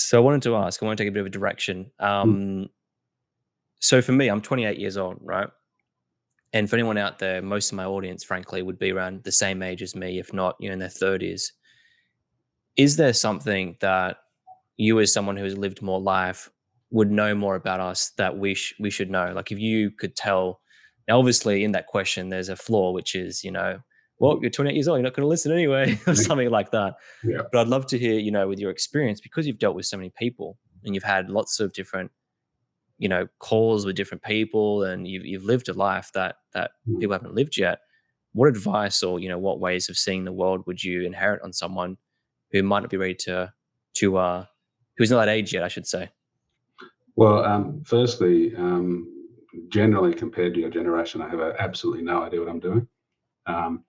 So I wanted to ask, I want to take a bit of a direction. Mm, So for me, I'm 28 years old, right? And for anyone out there, most of my audience, frankly, would be around the same age as me, if not, in their 30s. Is there something that you, as someone who has lived more life, would know more about us that we should know? Like, if you could tell. Now, obviously, in that question, there's a flaw, which is, well, mm, you're 28 years old, you're not going to listen anyway, or something like that. yeah. But I'd love to hear, with your experience, because you've dealt with so many people and you've had lots of different calls with different people, and you've lived a life that Mm. people haven't lived yet. What advice, or what ways of seeing the world would you inherit on someone who might not be ready to who's not that age yet, I should say? Well, firstly, generally compared to your generation, I have absolutely no idea what I'm doing. Um,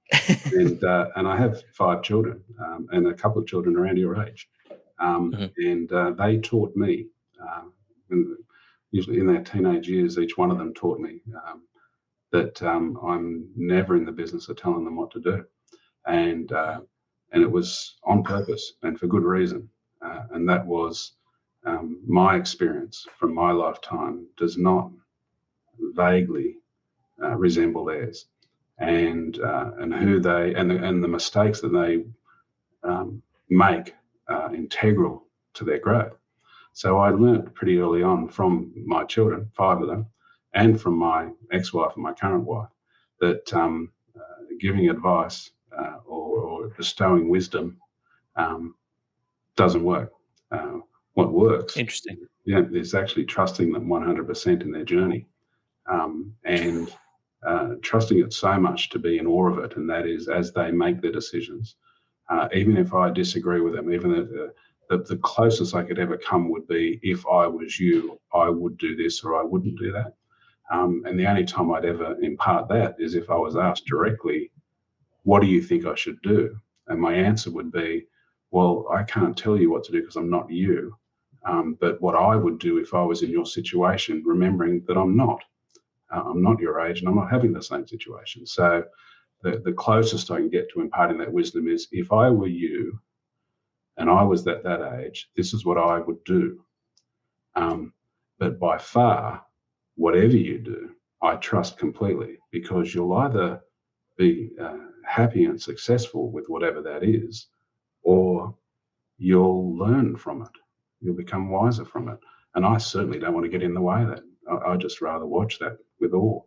and I have 5 children, and a couple of children around your age. Mhm. And they taught me, in, usually in their teenage years, each one of them taught me that I'm never in the business of telling them what to do. And and it was on purpose and for good reason. And that was my experience from my lifetime does not vaguely resemble theirs, and who they and the mistakes that they make integral to their growth. So I learnt pretty early on from my children, 5 of them, and from my ex-wife and my current wife, that giving advice or bestowing wisdom um, doesn't work. What works, Interesting. yeah, is actually trusting them 100% in their journey, and trusting it so much to be in awe of it. And that is as they make their decisions, even if I disagree with them, even if, the closest I could ever come would be if I was you, I would do this or I wouldn't do that. And the only time I'd ever impart that is if I was asked directly, what do you think I should do? And my answer would be, well, I can't tell you what to do because I'm not you. But what I would do if I was in your situation, remembering that I'm not your age and I'm not having the same situation. So the closest I can get to imparting that wisdom is if I were you and I was that age, this is what I would do. Um, but by far, whatever you do, I trust completely because you'll either be happy and successful with whatever that is, or you'll learn from it. You'll become wiser from it. And I certainly don't want to get in the way of that. I just rather watch that with awe.